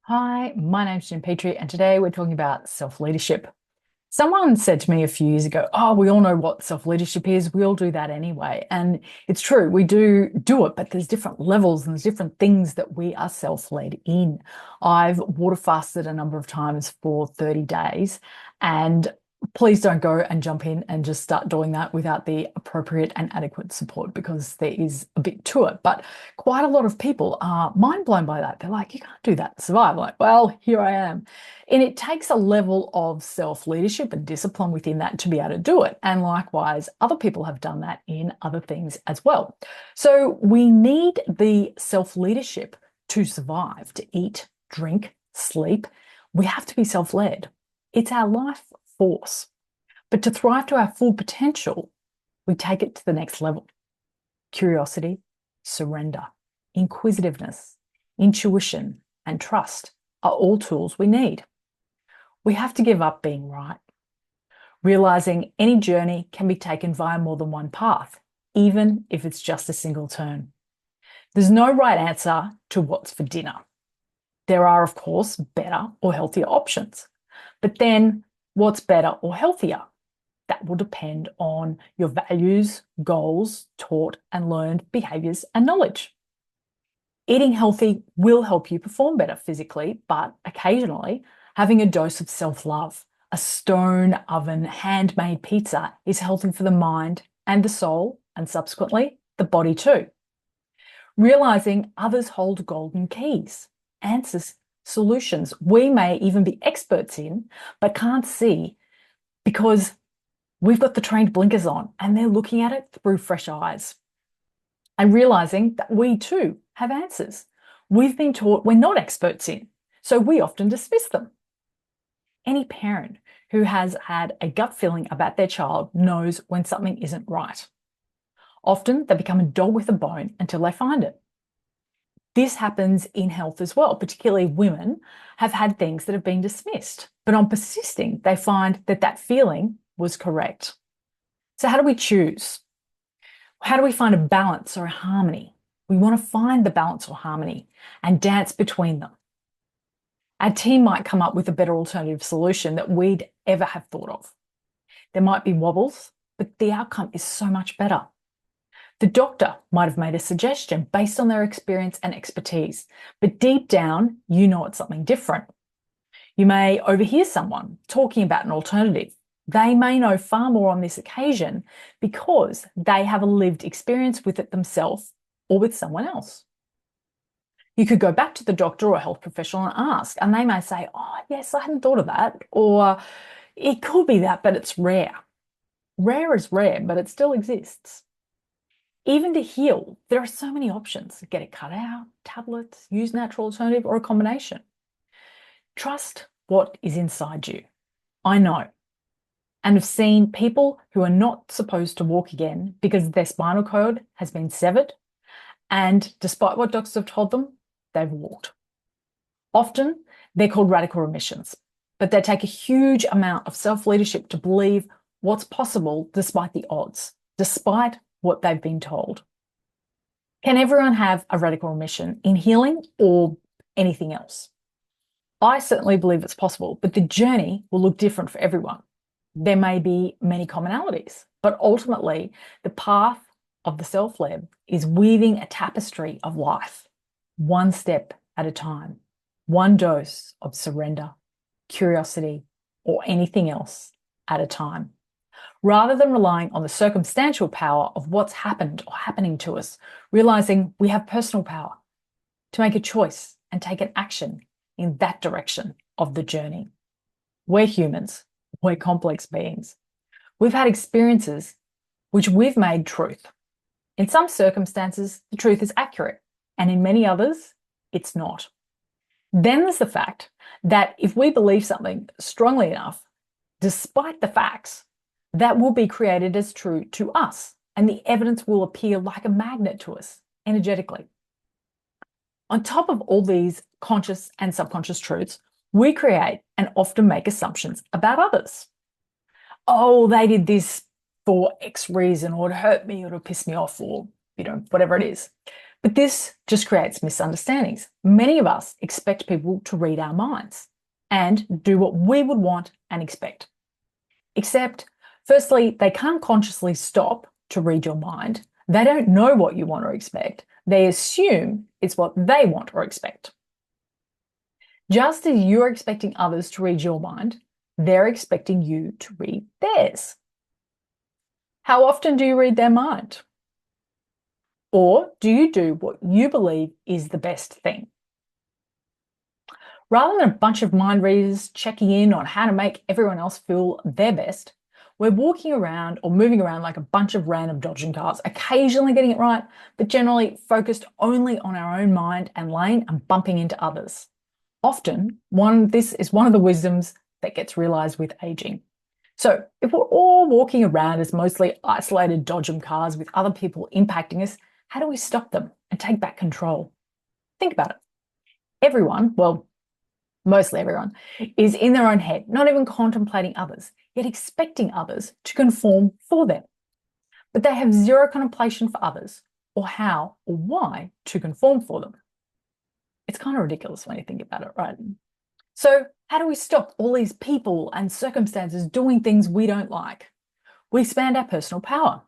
Hi, my name's Jen Petrie, and today we're talking about self-leadership. Someone said to me a few years ago, "Oh, we all know what self-leadership is. We all do that anyway." And it's true, we do it, but there's different levels and there's different things that we are self-led in. I've water fasted a number of times for 30 days, and please don't go and jump in and just start doing that without the appropriate and adequate support because there is a bit to it. But quite a lot of people are mind blown by that. They're like, "You can't do that to survive." I'm like, well, here I am. And it takes a level of self-leadership and discipline within that to be able to do it. And likewise, other people have done that in other things as well. So we need the self-leadership to survive, to eat, drink, sleep. We have to be self-led. It's our life force. But to thrive to our full potential, we take it to the next level. Curiosity, surrender, inquisitiveness, intuition, and trust are all tools we need. We have to give up being right, realizing any journey can be taken via more than one path, even if it's just a single turn. There's no right answer to what's for dinner. There are, of course, better or healthier options. But then what's better or healthier? That will depend on your values, goals, taught and learned behaviors and knowledge. Eating healthy will help you perform better physically, but occasionally having a dose of self-love, a stone oven handmade pizza is healthy for the mind and the soul, and subsequently the body too. Realizing others hold golden keys, answers, solutions we may even be experts in, but can't see because we've got the trained blinkers on and they're looking at it through fresh eyes. And realizing that we too have answers. We've been taught we're not experts in, so we often dismiss them. Any parent who has had a gut feeling about their child knows when something isn't right. Often they become a dog with a bone until they find it. This happens in health as well, particularly women have had things that have been dismissed, but on persisting, they find that that feeling was correct. So how do we choose? How do we find a balance or a harmony? We want to find the balance or harmony and dance between them. Our team might come up with a better alternative solution that we'd ever have thought of. There might be wobbles, but the outcome is so much better. The doctor might have made a suggestion based on their experience and expertise, but deep down, you know it's something different. You may overhear someone talking about an alternative. They may know far more on this occasion because they have a lived experience with it themselves or with someone else. You could go back to the doctor or health professional and ask, and they may say, "Oh, yes, I hadn't thought of that," or "It could be that, but it's rare." Rare is rare, but it still exists. Even to heal, there are so many options. Get it cut out, tablets, use natural alternative, or a combination. Trust what is inside you. I know, and have seen people who are not supposed to walk again because their spinal cord has been severed, and despite what doctors have told them, they've walked. Often, they're called radical remissions, but they take a huge amount of self-leadership to believe what's possible despite the odds, despite what they've been told. Can everyone have a radical remission in healing or anything else? I certainly believe it's possible, but the journey will look different for everyone. There may be many commonalities, but ultimately the path of the self-led is weaving a tapestry of life, one step at a time, one dose of surrender, curiosity, or anything else at a time. Rather than relying on the circumstantial power of what's happened or happening to us, realizing we have personal power to make a choice and take an action in that direction of the journey. We're humans. We're complex beings. We've had experiences which we've made truth. In some circumstances, the truth is accurate, and in many others, it's not. Then there's the fact that if we believe something strongly enough, despite the facts, that will be created as true to us, and the evidence will appear like a magnet to us energetically. On top of all these conscious and subconscious truths, we create and often make assumptions about others. Oh, they did this for X reason, or it hurt me, or it pissed me off, or whatever it is. But this just creates misunderstandings. Many of us expect people to read our minds and do what we would want and expect. Except, firstly, they can't consciously stop to read your mind. They don't know what you want or expect. They assume it's what they want or expect. Just as you're expecting others to read your mind, they're expecting you to read theirs. How often do you read their mind? Or do you do what you believe is the best thing? Rather than a bunch of mind readers checking in on how to make everyone else feel their best, we're walking around or moving around like a bunch of random dodging cars, occasionally getting it right, but generally focused only on our own mind and lane and bumping into others. Often, this is one of the wisdoms that gets realized with aging. So if we're all walking around as mostly isolated dodgem cars with other people impacting us, how do we stop them and take back control? Think about it. Everyone, well, mostly everyone, is in their own head, not even contemplating others, yet expecting others to conform for them. But they have zero contemplation for others or how or why to conform for them. It's kind of ridiculous when you think about it, right? So how do we stop all these people and circumstances doing things we don't like? We expand our personal power.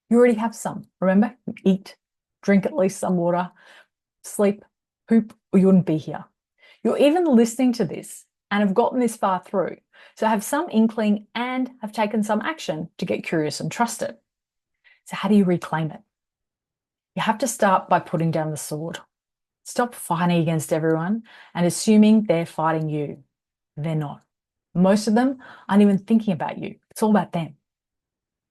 You already have some, remember? Eat, drink at least some water, sleep, poop, or you wouldn't be here. You're even listening to this and have gotten this far through, so have some inkling and have taken some action to get curious and trust it. So how do you reclaim it? You have to start by putting down the sword. Stop fighting against everyone and assuming they're fighting you. They're not. Most of them aren't even thinking about you. It's all about them.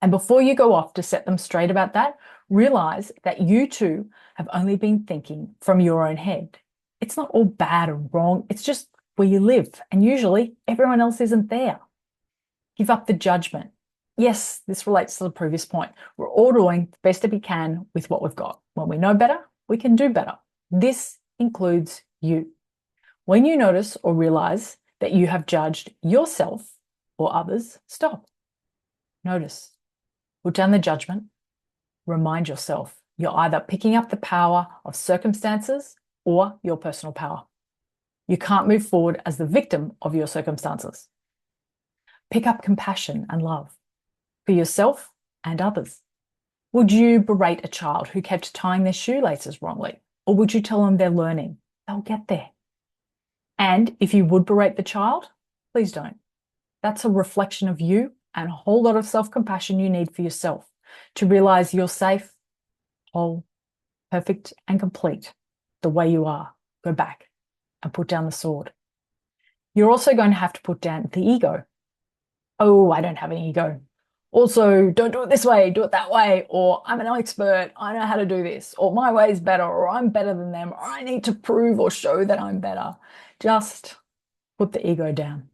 And before you go off to set them straight about that, realize that you too have only been thinking from your own head. It's not all bad or wrong. It's just where you live. And usually everyone else isn't there. Give up the judgment. Yes, this relates to the previous point. We're all doing the best that we can with what we've got. When we know better, we can do better. This includes you. When you notice or realize that you have judged yourself or others, stop. Notice. Put down the judgment. Remind yourself you're either picking up the power of circumstances or your personal power. You can't move forward as the victim of your circumstances. Pick up compassion and love for yourself and others. Would you berate a child who kept tying their shoelaces wrongly? Or would you tell them they're learning? They'll get there. And if you would berate the child, please don't. That's a reflection of you and a whole lot of self-compassion you need for yourself to realize you're safe, whole, perfect, and complete the way you are. Go back and put down the sword. You're also going to have to put down the ego. Oh, I don't have an ego. Also, don't do it this way, do it that way, or I'm an expert, I know how to do this, or my way is better, or I'm better than them, or I need to prove or show that I'm better. Just put the ego down.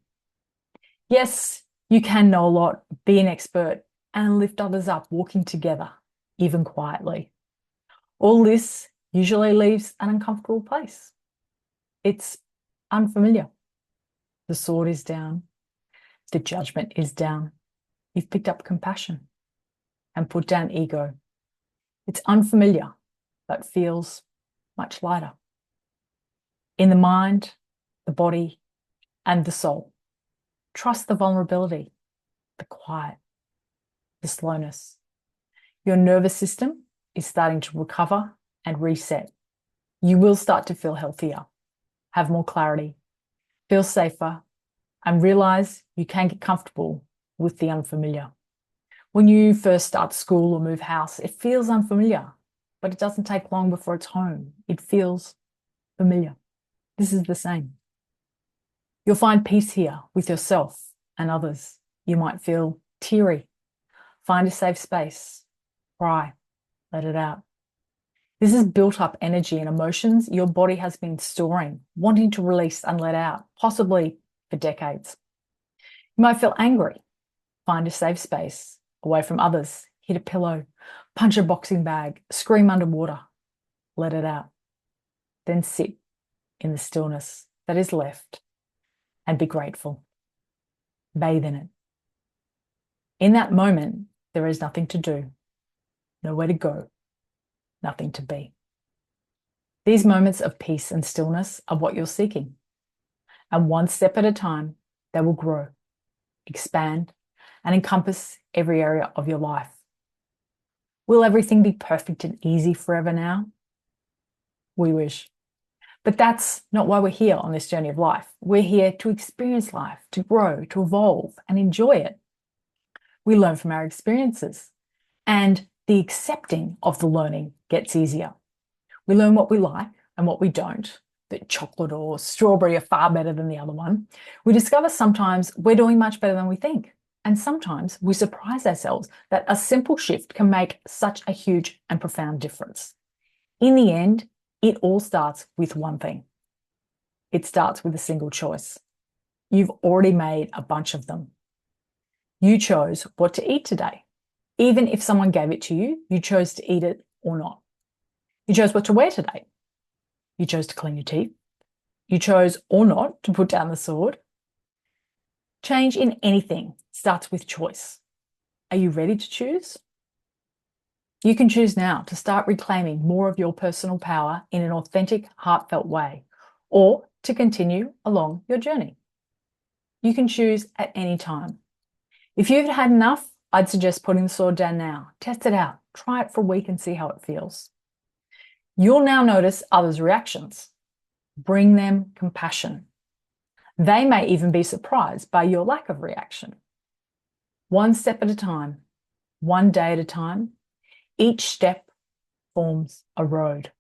Yes, you can know a lot, be an expert, and lift others up walking together, even quietly. All this usually leaves an uncomfortable place. It's unfamiliar. The sword is down. The judgment is down. You've picked up compassion and put down ego. It's unfamiliar, but feels much lighter. In the mind, the body, and the soul, trust the vulnerability, the quiet, the slowness. Your nervous system is starting to recover and reset. You will start to feel healthier, have more clarity, feel safer, and realize you can get comfortable with the unfamiliar. When you first start school or move house, it feels unfamiliar, but it doesn't take long before it's home. It feels familiar. This is the same. You'll find peace here with yourself and others. You might feel teary. Find a safe space. Cry. Let it out. This is built up energy and emotions your body has been storing, wanting to release and let out, possibly for decades. You might feel angry. Find a safe space, away from others. Hit a pillow, punch a boxing bag, scream underwater. Let it out. Then sit in the stillness that is left and be grateful. Bathe in it. In that moment, there is nothing to do, nowhere to go, nothing to be. These moments of peace and stillness are what you're seeking. And one step at a time, they will grow, expand, and encompass every area of your life. Will everything be perfect and easy forever now? We wish. But that's not why we're here on this journey of life. We're here to experience life, to grow, to evolve, and enjoy it. We learn from our experiences, and the accepting of the learning gets easier. We learn what we like and what we don't, that chocolate or strawberry are far better than the other one. We discover sometimes we're doing much better than we think. And sometimes we surprise ourselves that a simple shift can make such a huge and profound difference. In the end, it all starts with one thing. It starts with a single choice. You've already made a bunch of them. You chose what to eat today. Even if someone gave it to you, you chose to eat it or not. You chose what to wear today. You chose to clean your teeth. You chose or not to put down the sword. Change in anything starts with choice. Are you ready to choose? You can choose now to start reclaiming more of your personal power in an authentic, heartfelt way, or to continue along your journey. You can choose at any time. If you've had enough, I'd suggest putting the sword down now. Test it out. Try it for a week and see how it feels. You'll now notice others' reactions. Bring them compassion. They may even be surprised by your lack of reaction. One step at a time, one day at a time, each step forms a road.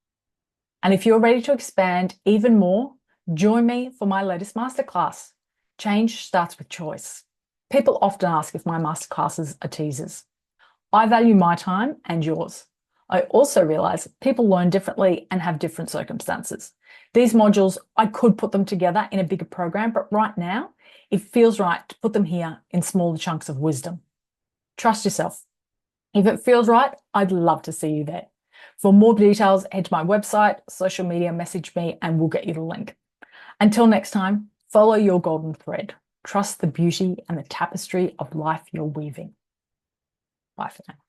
And if you're ready to expand even more, join me for my latest masterclass. Change starts with choice. People often ask if my masterclasses are teasers. I value my time and yours. I also realize people learn differently and have different circumstances. These modules, I could put them together in a bigger program, but right now, it feels right to put them here in smaller chunks of wisdom. Trust yourself. If it feels right, I'd love to see you there. For more details, head to my website, social media, message me, and we'll get you the link. Until next time, follow your golden thread. Trust the beauty and the tapestry of life you're weaving. Bye for now.